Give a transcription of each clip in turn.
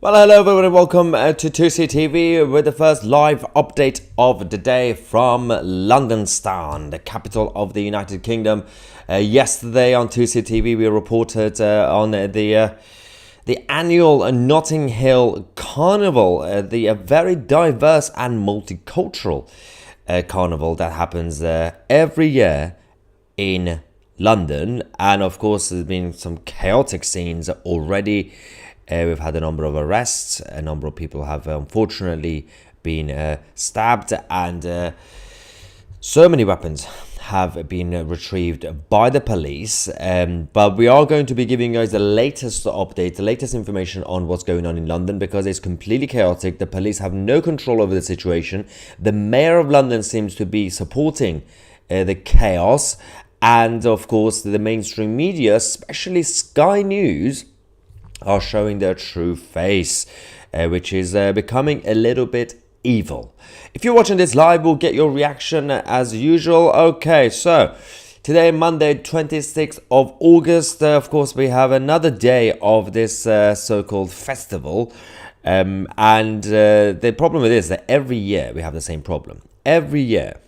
Well, hello everybody, welcome to 2CTV with the first live update of the day from London, the capital of the United Kingdom. Yesterday on 2CTV we reported on the annual Notting Hill Carnival, the very diverse and multicultural carnival that happens every year in London. And of course there's been some chaotic scenes already. We've had a number of arrests. A number of people have unfortunately been stabbed, and so many weapons have been retrieved by the police. But we are going to be giving you guys the latest update, the latest information on what's going on in London, because it's completely chaotic. The police have no control over the situation. The Mayor of London seems to be supporting the chaos. And of course, the mainstream media, especially Sky News, are showing their true face, which is becoming a little bit evil. If you're watching this live, we'll get your reaction as usual. Okay, so today, Monday, 26th of August, of course, we have another day of this so-called festival. And the problem with this is that every year we have the same problem. Every year,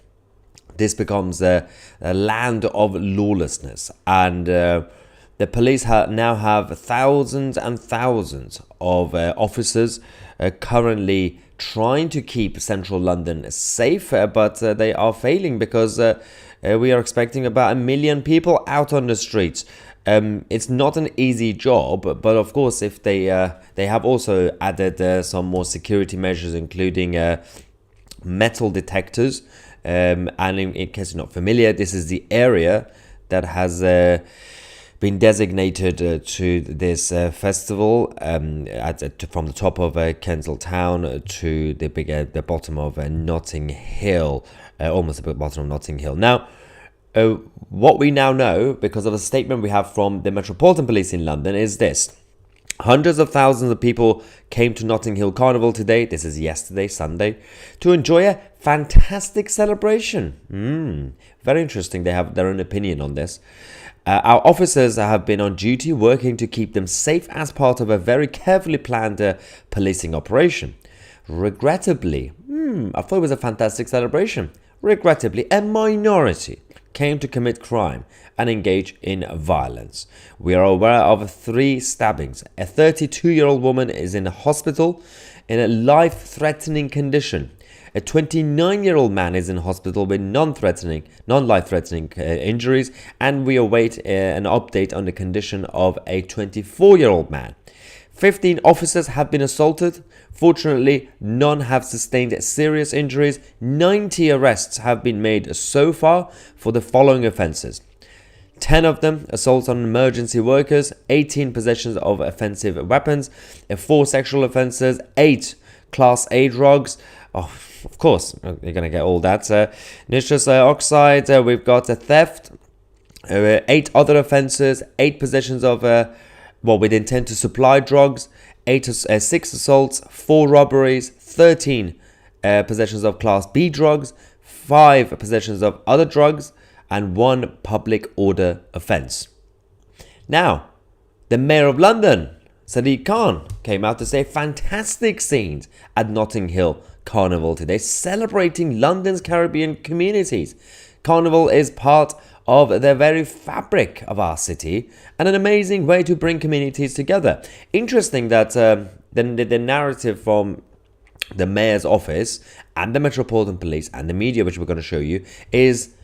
this becomes a land of lawlessness, and the police now have thousands and thousands of officers currently trying to keep central London safe, but they are failing because we are expecting about 1 million people out on the streets. It's not an easy job, but of course, if they have also added some more security measures, including metal detectors. And in case you're not familiar, this is the area that has been designated to this festival from the top of Kensal Town to the bottom of Notting Hill, almost at the bottom of Notting Hill. Now, what we now know, because of a statement we have from the Metropolitan Police in London, is this. Hundreds of thousands of people came to Notting Hill Carnival today, this is yesterday, Sunday, to enjoy a fantastic celebration. Very interesting, they have their own opinion on this. Our officers have been on duty working to keep them safe as part of a very carefully planned policing operation. Regrettably, I thought it was a fantastic celebration. Regrettably, a minority came to commit crime and engage in violence. We are aware of 3 stabbings. A 32-year-old woman is in a hospital in a life-threatening condition. A 29-year-old man is in hospital with non-life-threatening injuries, and we await an update on the condition of a 24-year-old man. 15 officers have been assaulted. Fortunately, none have sustained serious injuries. 90 arrests have been made so far for the following offences. 10 of them assaults on emergency workers, 18 possessions of offensive weapons, 4 sexual offences, 8 Class A drugs. Oh, of course, you're going to get all that. Nitrous oxide, we've got a theft, 8 other offences, 8 possessions of, with intent to supply drugs, 6 assaults, 4 robberies, 13 possessions of Class B drugs, 5 possessions of other drugs, and 1 public order offence. Now, the Mayor of London, Sadiq came out to say fantastic scenes at Notting Hill Carnival today, celebrating London's Caribbean communities. Carnival is part of the very fabric of our city and an amazing way to bring communities together. Interesting that the narrative from the Mayor's office and the Metropolitan Police and the media, which we're going to show you, is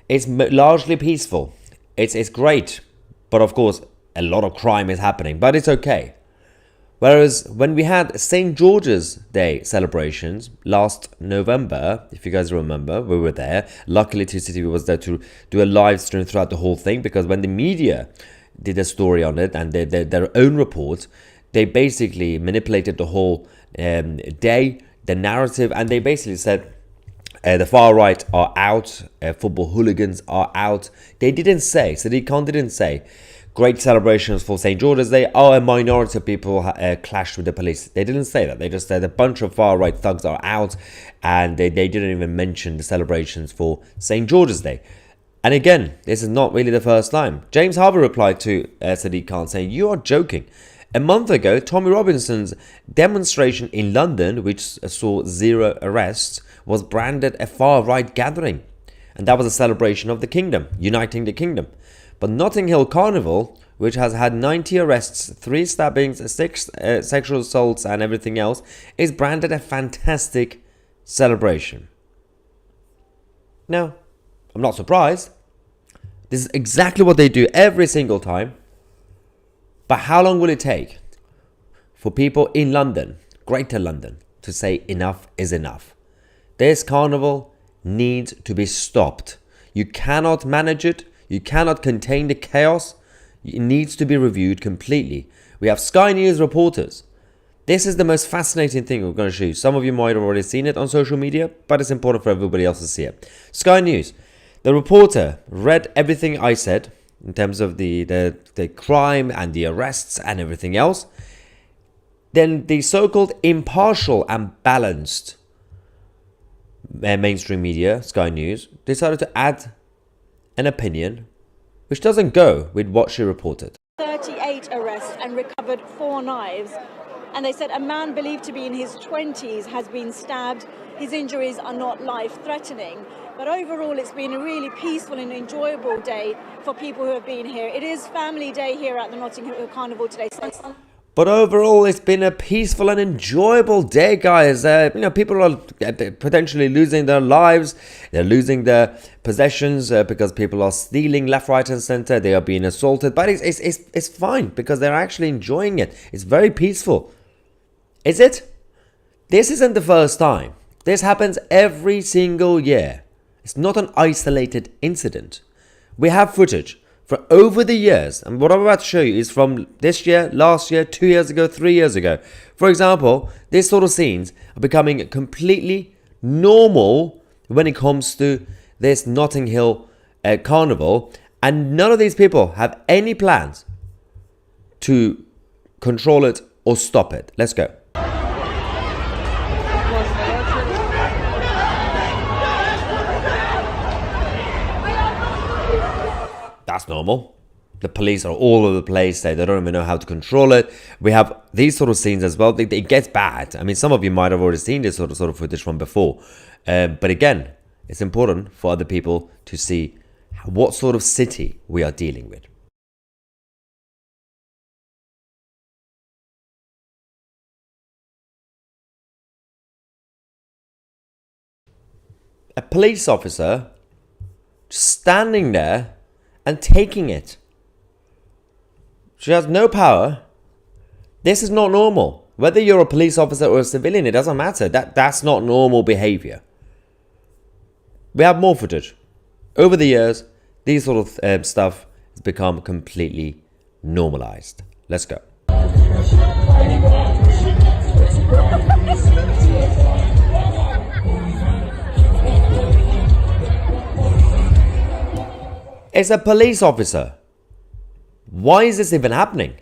it's largely peaceful. It's great, but of course a lot of crime is happening, but it's okay. Whereas when we had St. George's Day celebrations last November, if you guys remember, we were there. Luckily, 2CTV was there to do a live stream throughout the whole thing, because when the media did a story on it and their own report, they basically manipulated the whole day, the narrative, and they basically said the far right are out, football hooligans are out. They didn't say, Sadiq Khan didn't say, great celebrations for St. George's Day. Oh, a minority of people clashed with the police. They didn't say that. They just said a bunch of far-right thugs are out, and they didn't even mention the celebrations for St. George's Day. And again, this is not really the first time. James Harvey replied to Sadiq Khan saying, "You are joking. A month ago, Tommy Robinson's demonstration in London, which saw 0 arrests, was branded a far-right gathering. And that was a celebration of the kingdom, uniting the kingdom. But Notting Hill Carnival, which has had 90 arrests, 3 stabbings, 6 sexual assaults and everything else, is branded a fantastic celebration. Now, I'm not surprised. This is exactly what they do every single time. But how long will it take for people in London, Greater London, to say enough is enough? This carnival needs to be stopped. You cannot manage it. You cannot contain the chaos. It needs to be reviewed completely. We have Sky News reporters. This is the most fascinating thing we're going to show you. Some of you might have already seen it on social media, but it's important for everybody else to see it. Sky News. The reporter read everything I said in terms of the crime and the arrests and everything else. Then the so-called impartial and balanced mainstream media, Sky News, decided to add an opinion which doesn't go with what she reported. 38 arrests and recovered 4 knives. And they said a man believed to be in his 20s has been stabbed. His injuries are not life-threatening. But overall, it's been a really peaceful and enjoyable day for people who have been here. It is family day here at the Notting Hill Carnival today. But overall, it's been a peaceful and enjoyable day, guys. People are potentially losing their lives. They're losing their possessions because people are stealing left, right, and center. They are being assaulted. But it's fine because they're actually enjoying it. It's very peaceful. Is it? This isn't the first time. This happens every single year. It's not an isolated incident. We have footage for over the years, and what I'm about to show you is from this year, last year, 2 years ago, 3 years ago. For example, these sort of scenes are becoming completely normal when it comes to this Notting Hill Carnival, and none of these people have any plans to control it or stop it. Let's go. That's normal. The police are all over the place. They don't even know how to control it. We have these sort of scenes as well. It gets bad. I mean, some of you might have already seen this sort of footage from before. But again, it's important for other people to see what sort of city we are dealing with. A police officer standing there and taking it. She has no power. This is not normal. Whether you're a police officer or a civilian, it doesn't matter. That's not normal behavior. We have more footage. Over the years, these sort of stuff has become completely normalized. Let's go. It's a police officer. Why is this even happening?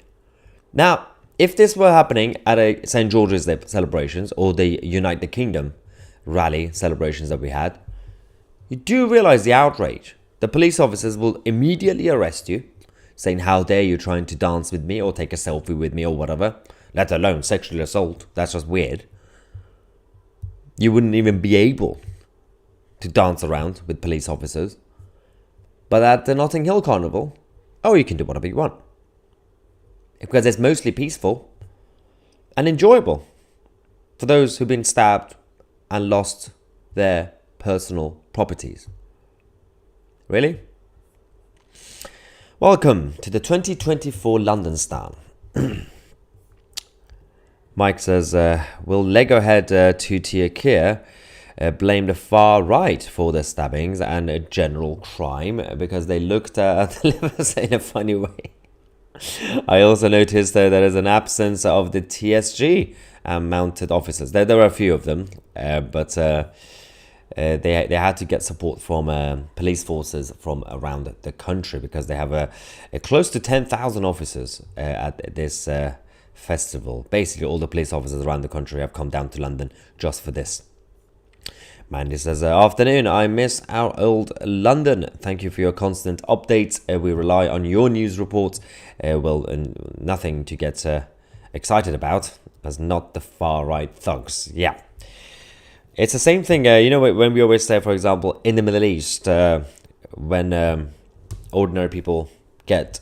Now, if this were happening at a St. George's Day celebrations or the Unite the Kingdom rally celebrations that we had, you do realize the outrage. The police officers will immediately arrest you, saying, how dare you trying to dance with me or take a selfie with me or whatever, let alone sexual assault. That's just weird. You wouldn't even be able to dance around with police officers. But at the Notting Hill Carnival, oh, you can do whatever you want. Because it's mostly peaceful and enjoyable for those who've been stabbed and lost their personal properties. Really? Welcome to the 2024 London Stand. Mike says, will Lego head Tutia Keir blame the far right for the stabbings and general crime because they looked at the livers in a funny way. I also noticed there is an absence of the TSG mounted officers. There were a few of them, but they had to get support from police forces from around the country because they have a close to 10,000 officers at this festival. Basically, all the police officers around the country have come down to London just for this. Mandy says, afternoon, I miss our old London. Thank you for your constant updates. We rely on your news reports. Nothing to get excited about, but not the far-right thugs. Yeah. It's the same thing, when we always say, for example, in the Middle East, when ordinary people get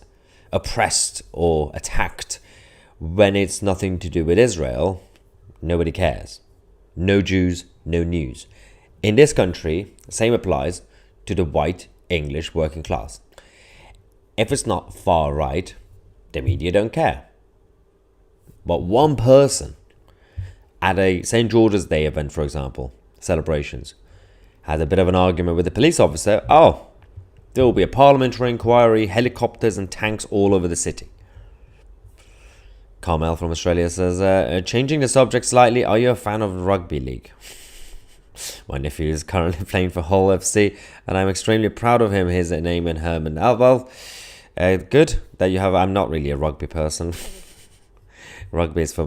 oppressed or attacked, when it's nothing to do with Israel, nobody cares. No Jews, no news. In this country, same applies to the white English working class. If it's not far right, the media don't care. But one person at a St. George's Day event, for example, celebrations, had a bit of an argument with the police officer. Oh, there will be a parliamentary inquiry, helicopters and tanks all over the city. Carmel from Australia says, changing the subject slightly, are you a fan of rugby league? My nephew is currently playing for Hull FC, and I'm extremely proud of him. His name is Herman Alval. Good that you have. I'm not really a rugby person. Rugby is for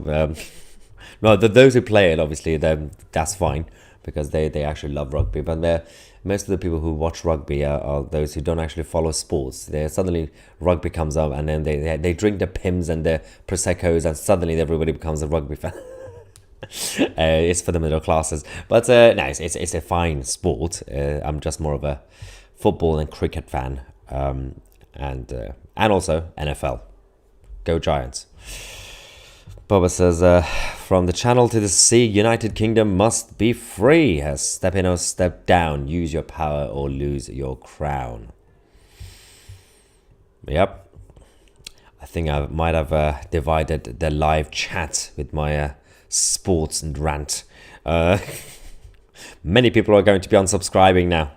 those who play it. Obviously, that's fine because they actually love rugby. But most of the people who watch rugby are those who don't actually follow sports. Suddenly rugby comes up, and then they drink the Pims and the Proseccos, and suddenly everybody becomes a rugby fan. It's for the middle classes, but no, it's a fine sport. I'm just more of a football and cricket fan, and also NFL. Go Giants. Boba says, from the channel to the sea, United Kingdom must be free. Step in or step down. Use your power or lose your crown. Yep. I think I might have divided the live chat with my sports and rant. Many people are going to be unsubscribing now.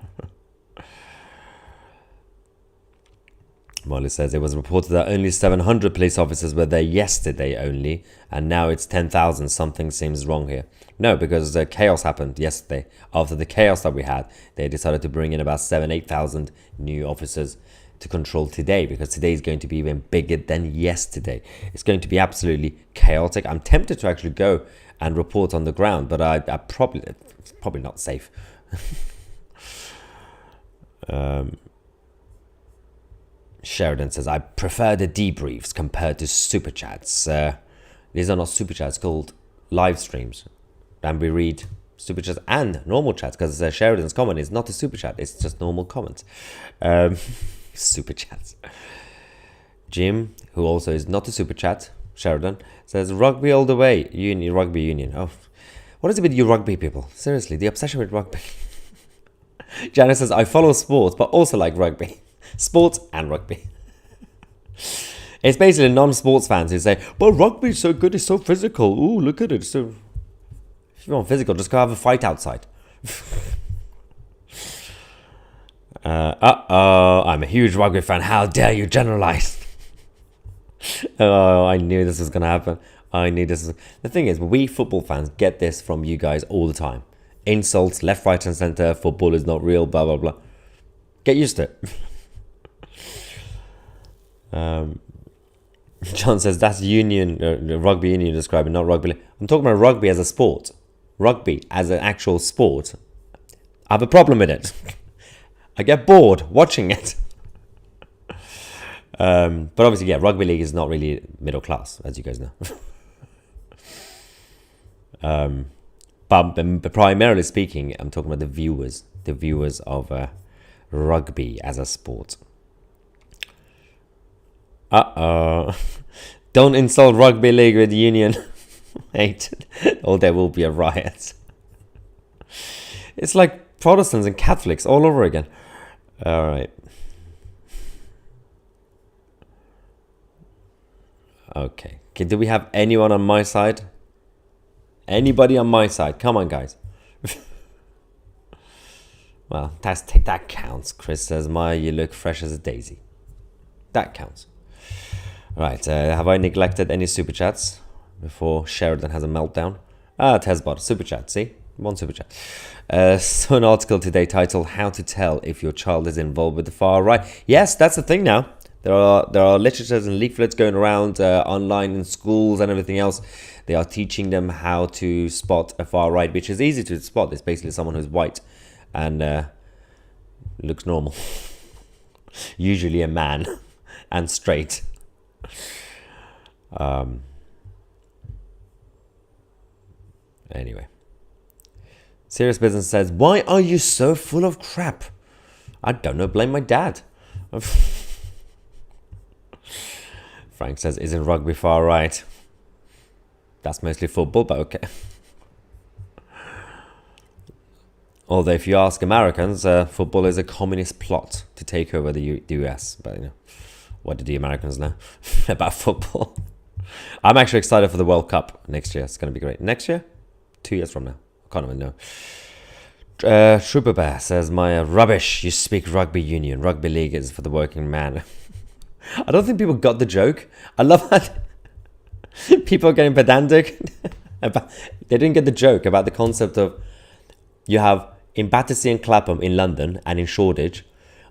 Molly says, it was reported that only 700 police officers were there yesterday only, and now it's 10,000. Something seems wrong here. No, because chaos happened yesterday. After the chaos that we had, they decided to bring in about 8,000 new officers to control today, because today is going to be even bigger than yesterday. It's going to be absolutely chaotic. I'm tempted to actually go and report on the ground, but it's probably not safe. Sheridan says, I prefer the debriefs compared to super chats. These are not super chats, called live streams. And we read super chats and normal chats, because Sheridan's comment is not a super chat, it's just normal comments. Super chats. Jim, who also is not a super chat, Sheridan, says, rugby all the way. Rugby union. Oh, what is it with you rugby people? Seriously, the obsession with rugby. Janice says, I follow sports, but also like rugby. Sports and rugby. It's basically non-sports fans who say, but rugby's so good, it's so physical. Ooh, look at it. So if you want physical, just go have a fight outside. I'm a huge rugby fan. How dare you generalize? Oh, I knew this was going to happen. The thing is, we football fans get this from you guys all the time. Insults, left, right and centre, football is not real, blah, blah, blah. Get used to it. John says, that's union, rugby union describing, not rugby. I'm talking about rugby as a sport. Rugby as an actual sport. I have a problem with it. I get bored watching it. But obviously, yeah, rugby league is not really middle class, as you guys know. But primarily speaking, I'm talking about the viewers of rugby as a sport. Don't insult rugby league with union. Mate, or there will be a riot. It's like Protestants and Catholics all over again. All right. Okay. Do we have anyone on my side? Anybody on my side? Come on, guys. Well, that counts. Chris says, Maya, you look fresh as a daisy. That counts. Right, have I neglected any super chats before Sheridan has a meltdown? Tesbot, super chat, see? One super chat. So an article today titled, How to Tell If Your Child is Involved with the Far Right. Yes, that's the thing now. There are literatures and leaflets going around online in schools and everything else. They are teaching them how to spot a far right, which is easy to spot. It's basically someone who's white and looks normal. Usually a man and straight. Anyway. Serious Business says, why are you so full of crap? I don't know, blame my dad. Frank says, isn't rugby far right? That's mostly football, but okay. Although if you ask Americans, football is a communist plot to take over the US. But you know, what do the Americans know about football? I'm actually excited for the World Cup next year. It's going to be great. Next year? 2 years from now. I can't even know. Trooper Bear says, my rubbish. You speak rugby union. Rugby league is for the working man. I don't think people got the joke. I love that people are getting pedantic. They didn't get the joke about the concept of you have in Battersea and Clapham in London and in Shoreditch,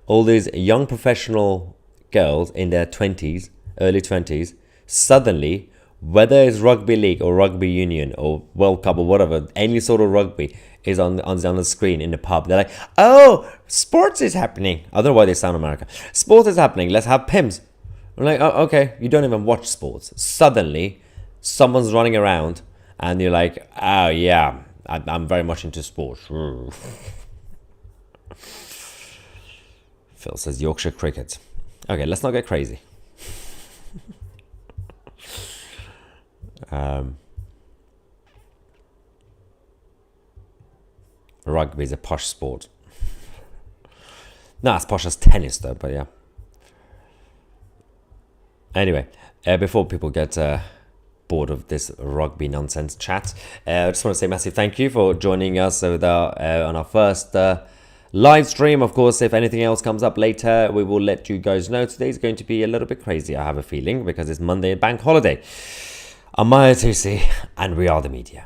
all these young professional girls in their 20s, early 20s, suddenly, whether it's rugby league or rugby union or World Cup or whatever, any sort of rugby is on the screen in the pub. They're like, oh, sports is happening. I don't know why they sound American. Sports is happening. Let's have Pims. I'm like, oh, okay, you don't even watch sports. Suddenly, someone's running around and you're like, oh, yeah, I'm very much into sports. Phil says Yorkshire cricket. Okay, let's not get crazy. Rugby is a posh sport. Not as posh as tennis though, but yeah. Anyway, before people get bored of this rugby nonsense chat, I just want to say a massive thank you for joining us on our first live stream. Of course, if anything else comes up later, we will let you guys know. Today's going to be a little bit crazy, I have a feeling, because it's Monday bank holiday. I'm Maya Tusi, and we are the media.